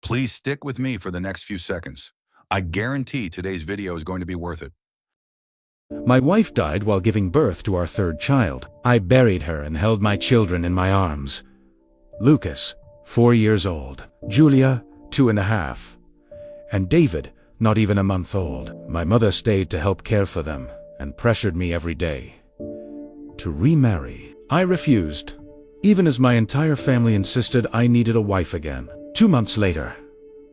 Please stick with me for the next few seconds. I guarantee today's video is going to be worth it. My wife died while giving birth to our third child. I buried her and held my children in my arms. Lucas, 4 years old. Julia, 2.5. And David, not even a month old. My mother stayed to help care for them and pressured me every day to remarry. I refused, even as my entire family insisted I needed a wife again. 2 months later,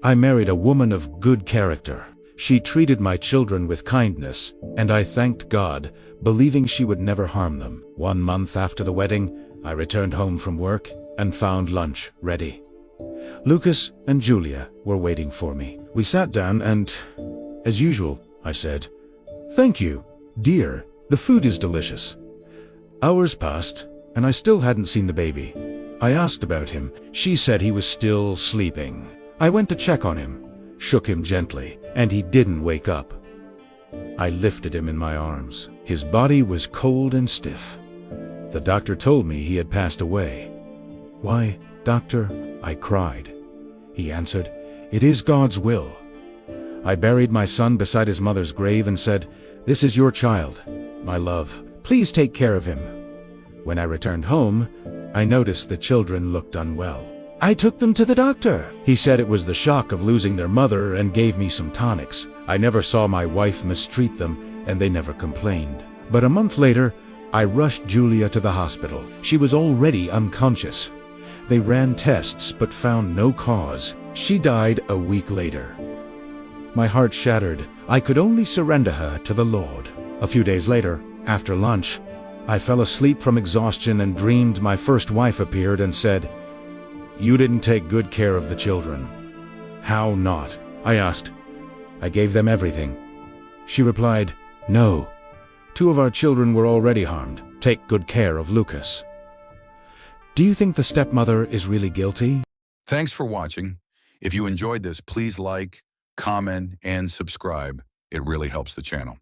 I married a woman of good character. She treated my children with kindness, and I thanked God, believing she would never harm them. 1 month after the wedding, I returned home from work and found lunch ready. Lucas and Julia were waiting for me. We sat down and, as usual, I said, "Thank you, dear, the food is delicious." Hours passed, and I still hadn't seen the baby. I asked about him. She said he was still sleeping. I went to check on him, shook him gently, and he didn't wake up. I lifted him in my arms. His body was cold and stiff. The doctor told me he had passed away. "Why, doctor?" I cried. He answered, "It is God's will." I buried my son beside his mother's grave and said, "This is your child, my love. Please take care of him." When I returned home, I noticed the children looked unwell. I took them to the doctor. He said it was the shock of losing their mother and gave me some tonics. I never saw my wife mistreat them, and they never complained. But a month later, I rushed Julia to the hospital. She was already unconscious. They ran tests but found no cause. She died a week later. My heart shattered. I could only surrender her to the Lord. A few days later, after lunch, I fell asleep from exhaustion and dreamed my first wife appeared and said, "You didn't take good care of the children." "How not?" I asked. "I gave them everything." She replied, "No. 2 of our children were already harmed. Take good care of Lucas." Do you think the stepmother is really guilty? Thanks for watching. If you enjoyed this, please like, comment, and subscribe. It really helps the channel.